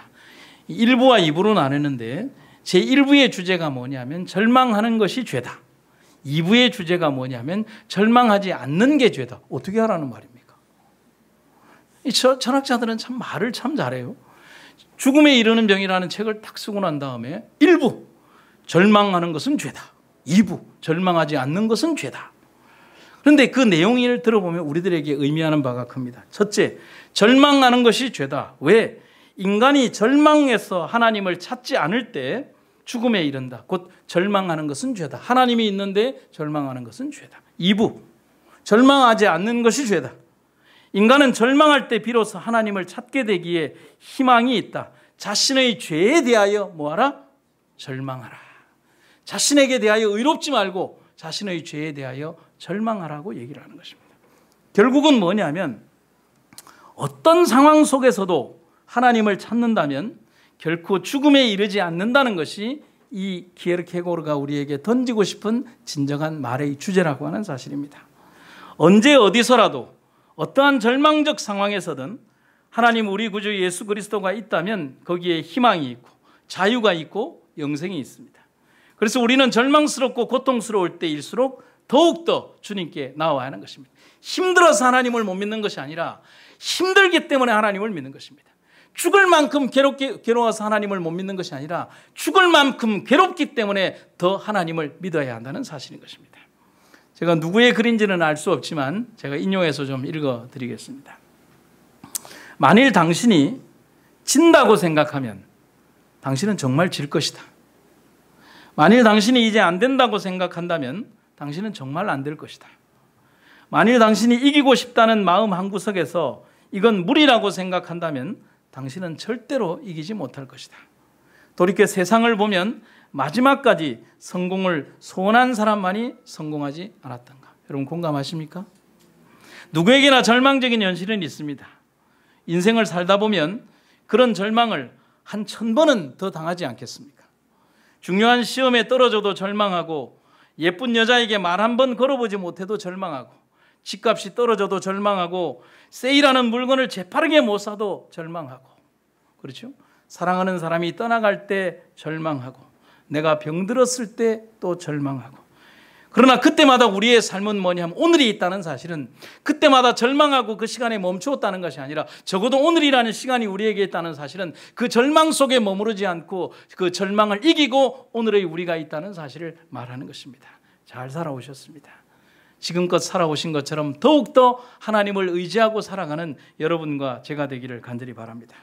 1부와 2부로 나누는데 제1부의 주제가 뭐냐면 절망하는 것이 죄다. 2부의 주제가 뭐냐면 절망하지 않는 게 죄다. 어떻게 하라는 말입니까? 이 철학자들은 참 말을 참 잘해요. 죽음에 이르는 병이라는 책을 딱 쓰고 난 다음에 1부 절망하는 것은 죄다. 2부 절망하지 않는 것은 죄다. 그런데 그 내용을 들어보면 우리들에게 의미하는 바가 큽니다. 첫째, 절망하는 것이 죄다. 왜? 인간이 절망해서 하나님을 찾지 않을 때 죽음에 이른다. 곧 절망하는 것은 죄다. 하나님이 있는데 절망하는 것은 죄다. 2부 절망하지 않는 것이 죄다. 인간은 절망할 때 비로소 하나님을 찾게 되기에 희망이 있다. 자신의 죄에 대하여 뭐하라? 절망하라. 자신에게 대하여 의롭지 말고 자신의 죄에 대하여 절망하라고 얘기를 하는 것입니다. 결국은 뭐냐면 어떤 상황 속에서도 하나님을 찾는다면 결코 죽음에 이르지 않는다는 것이 이 키에르케고르가 우리에게 던지고 싶은 진정한 말의 주제라고 하는 사실입니다. 언제 어디서라도 어떠한 절망적 상황에서든 하나님 우리 구주 예수 그리스도가 있다면 거기에 희망이 있고 자유가 있고 영생이 있습니다. 그래서 우리는 절망스럽고 고통스러울 때일수록 더욱더 주님께 나와야 하는 것입니다. 힘들어서 하나님을 못 믿는 것이 아니라 힘들기 때문에 하나님을 믿는 것입니다. 죽을 만큼 괴로워서 하나님을 못 믿는 것이 아니라 죽을 만큼 괴롭기 때문에 더 하나님을 믿어야 한다는 사실인 것입니다. 제가 누구의 글인지는 알 수 없지만 제가 인용해서 좀 읽어드리겠습니다. 만일 당신이 진다고 생각하면 당신은 정말 질 것이다. 만일 당신이 이제 안 된다고 생각한다면 당신은 정말 안 될 것이다. 만일 당신이 이기고 싶다는 마음 한구석에서 이건 무리라고 생각한다면 당신은 절대로 이기지 못할 것이다. 돌이켜 세상을 보면 마지막까지 성공을 소원한 사람만이 성공하지 않았던가. 여러분 공감하십니까? 누구에게나 절망적인 현실은 있습니다. 인생을 살다 보면 그런 절망을 한 1000번은 더 당하지 않겠습니까? 중요한 시험에 떨어져도 절망하고 예쁜 여자에게 말 한 번 걸어보지 못해도 절망하고 집값이 떨어져도 절망하고 세일하는 물건을 재빠르게 못 사도 절망하고 그렇죠? 사랑하는 사람이 떠나갈 때 절망하고 내가 병들었을 때 또 절망하고 그러나 그때마다 우리의 삶은 뭐냐면 오늘이 있다는 사실은 그때마다 절망하고 그 시간에 멈추었다는 것이 아니라 적어도 오늘이라는 시간이 우리에게 있다는 사실은 그 절망 속에 머무르지 않고 그 절망을 이기고 오늘의 우리가 있다는 사실을 말하는 것입니다. 잘 살아오셨습니다. 지금껏 살아오신 것처럼 더욱더 하나님을 의지하고 살아가는 여러분과 제가 되기를 간절히 바랍니다.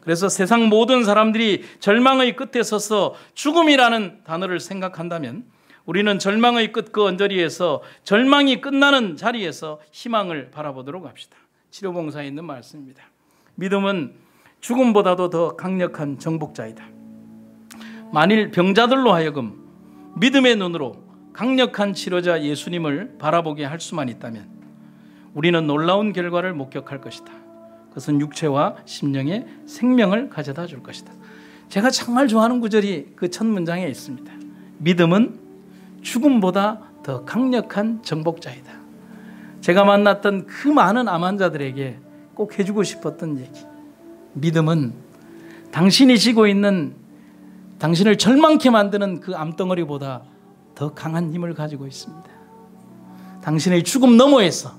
그래서 세상 모든 사람들이 절망의 끝에 서서 죽음이라는 단어를 생각한다면 우리는 절망의 끝 그 언저리에서 절망이 끝나는 자리에서 희망을 바라보도록 합시다. 치료봉사에 있는 말씀입니다. 믿음은 죽음보다도 더 강력한 정복자이다. 만일 병자들로 하여금 믿음의 눈으로 강력한 치료자 예수님을 바라보게 할 수만 있다면 우리는 놀라운 결과를 목격할 것이다. 그것은 육체와 심령의 생명을 가져다 줄 것이다. 제가 정말 좋아하는 구절이 그 첫 문장에 있습니다. 믿음은 죽음보다 더 강력한 정복자이다. 제가 만났던 그 많은 암 환자들에게 꼭 해주고 싶었던 얘기. 믿음은 당신이 지고 있는 당신을 절망케 만드는 그 암덩어리보다 더 강한 힘을 가지고 있습니다. 당신의 죽음 너머에서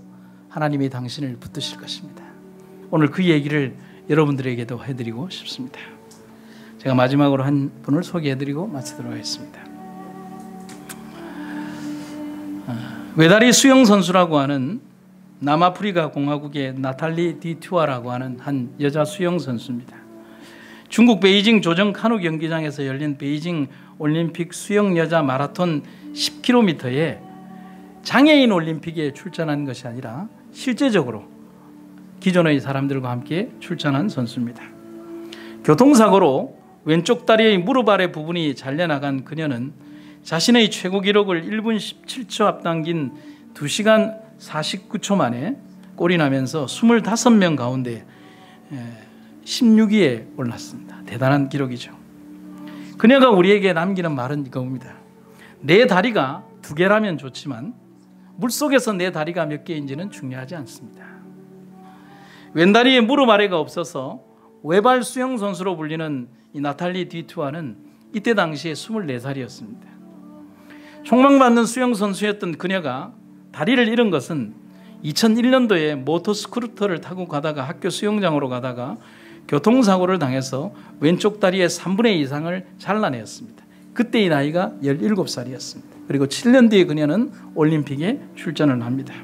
하나님이 당신을 붙드실 것입니다. 오늘 그 얘기를 여러분들에게도 해드리고 싶습니다. 제가 마지막으로 한 분을 소개해드리고 마치도록 하겠습니다. 외다리 수영 선수라고 하는 남아프리카 공화국의 나탈리 디투아라고 하는 한 여자 수영 선수입니다. 중국 베이징 조정 카누 경기장에서 열린 베이징 올림픽 수영 여자 마라톤 10km에 장애인 올림픽에 출전한 것이 아니라 실제적으로 기존의 사람들과 함께 출전한 선수입니다. 교통사고로 왼쪽 다리의 무릎 아래 부분이 잘려나간 그녀는 자신의 최고 기록을 1분 17초 앞당긴 2시간 49초 만에 골이 나면서 25명 가운데 16위에 올랐습니다. 대단한 기록이죠. 그녀가 우리에게 남기는 말은 이겁니다. 내 다리가 2개라면 좋지만 물속에서 내 다리가 몇 개인지는 중요하지 않습니다. 왼다리에 무릎 아래가 없어서 외발 수영 선수로 불리는 이 나탈리 디투아는 이때 당시에 24살이었습니다. 촉망받는 수영 선수였던 그녀가 다리를 잃은 것은 2001년도에 모터스쿠터를 타고 가다가 학교 수영장으로 가다가 교통사고를 당해서 왼쪽 다리의 3분의 2 이상을 잘라내었습니다. 그때의 나이가 17살이었습니다. 그리고 7년 뒤에 그녀는 올림픽에 출전을 합니다.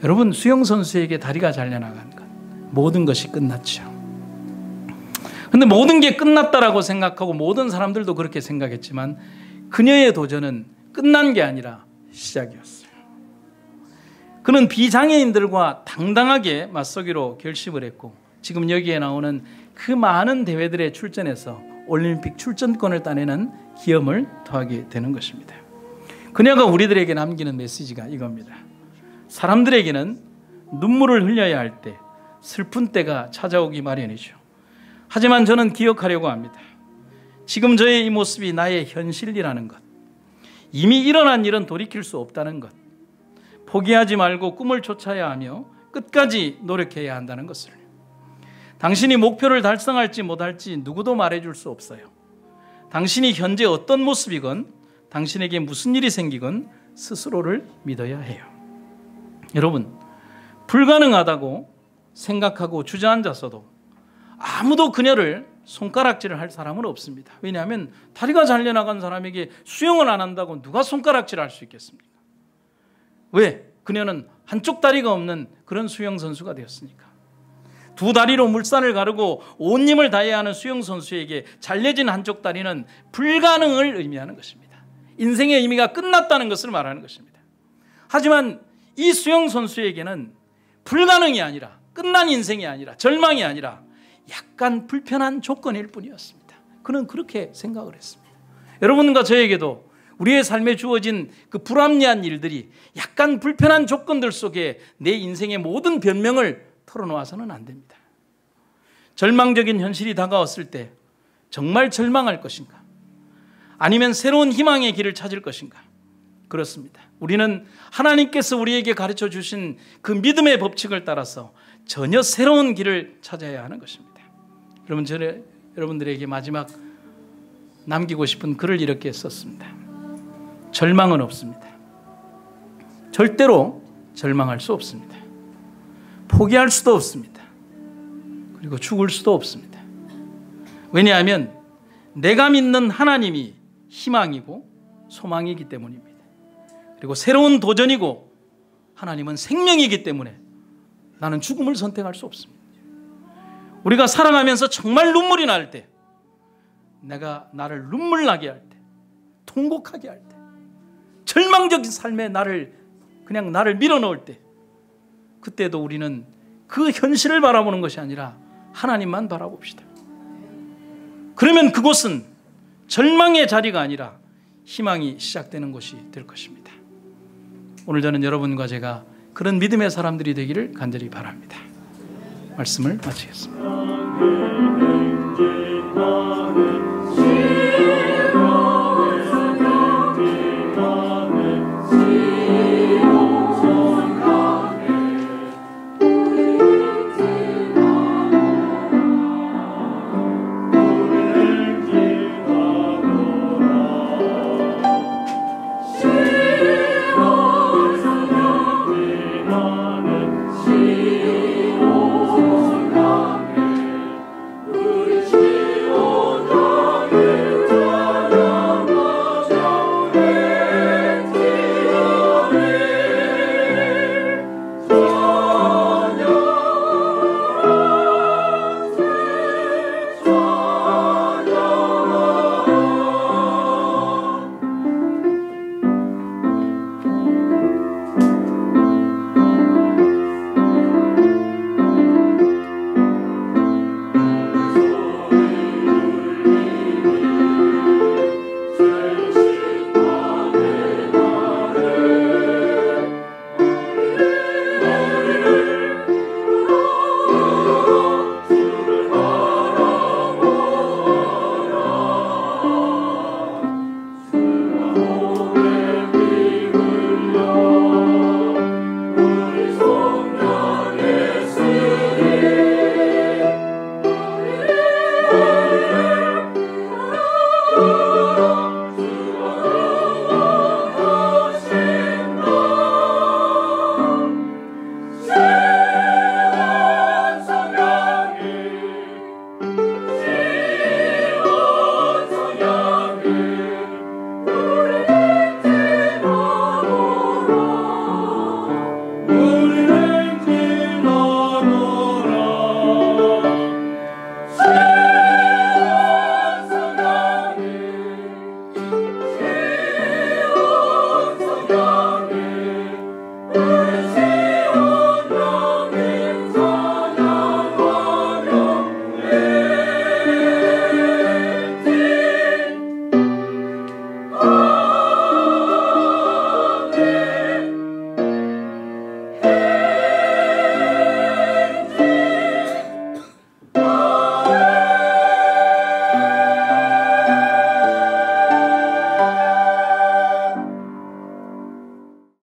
여러분, 수영 선수에게 다리가 잘려나간 것, 모든 것이 끝났죠. 그런데 모든 게 끝났다라고 생각하고 모든 사람들도 그렇게 생각했지만 그녀의 도전은 끝난 게 아니라 시작이었어요. 그는 비장애인들과 당당하게 맞서기로 결심을 했고 지금 여기에 나오는 그 많은 대회들에 출전해서 올림픽 출전권을 따내는 기염을 더하게 되는 것입니다. 그녀가 우리들에게 남기는 메시지가 이겁니다. 사람들에게는 눈물을 흘려야 할 때, 슬픈 때가 찾아오기 마련이죠. 하지만 저는 기억하려고 합니다. 지금 저의 이 모습이 나의 현실이라는 것, 이미 일어난 일은 돌이킬 수 없다는 것, 포기하지 말고 꿈을 쫓아야 하며 끝까지 노력해야 한다는 것을, 당신이 목표를 달성할지 못할지 누구도 말해줄 수 없어요. 당신이 현재 어떤 모습이건 당신에게 무슨 일이 생기건 스스로를 믿어야 해요. 여러분, 불가능하다고 생각하고 주저앉았어도 아무도 그녀를 손가락질을 할 사람은 없습니다. 왜냐하면 다리가 잘려나간 사람에게 수영을 안 한다고 누가 손가락질을 할 수 있겠습니까? 왜? 그녀는 한쪽 다리가 없는 그런 수영 선수가 되었으니까. 두 다리로 물살을 가르고 온 힘을 다해야 하는 수영 선수에게 잘려진 한쪽 다리는 불가능을 의미하는 것입니다. 인생의 의미가 끝났다는 것을 말하는 것입니다. 하지만 이 수영 선수에게는 불가능이 아니라, 끝난 인생이 아니라, 절망이 아니라 약간 불편한 조건일 뿐이었습니다. 그는 그렇게 생각을 했습니다. 여러분과 저에게도 우리의 삶에 주어진 그 불합리한 일들이 약간 불편한 조건들 속에 내 인생의 모든 변명을 털어놓아서는 안 됩니다. 절망적인 현실이 다가왔을 때 정말 절망할 것인가? 아니면 새로운 희망의 길을 찾을 것인가? 그렇습니다. 우리는 하나님께서 우리에게 가르쳐 주신 그 믿음의 법칙을 따라서 전혀 새로운 길을 찾아야 하는 것입니다. 여러분, 저는 여러분들에게 마지막 남기고 싶은 글을 이렇게 썼습니다. 절망은 없습니다. 절대로 절망할 수 없습니다. 포기할 수도 없습니다. 그리고 죽을 수도 없습니다. 왜냐하면 내가 믿는 하나님이 희망이고 소망이기 때문입니다. 그리고 새로운 도전이고 하나님은 생명이기 때문에 나는 죽음을 선택할 수 없습니다. 우리가 살아가면서 정말 눈물이 날 때, 내가 나를 눈물 나게 할 때, 통곡하게 할 때, 절망적인 삶에 나를 밀어넣을 때, 그때도 우리는 그 현실을 바라보는 것이 아니라 하나님만 바라봅시다. 그러면 그곳은 절망의 자리가 아니라 희망이 시작되는 곳이 될 것입니다. 오늘 저는 여러분과 제가 그런 믿음의 사람들이 되기를 간절히 바랍니다. 말씀을 마치겠습니다.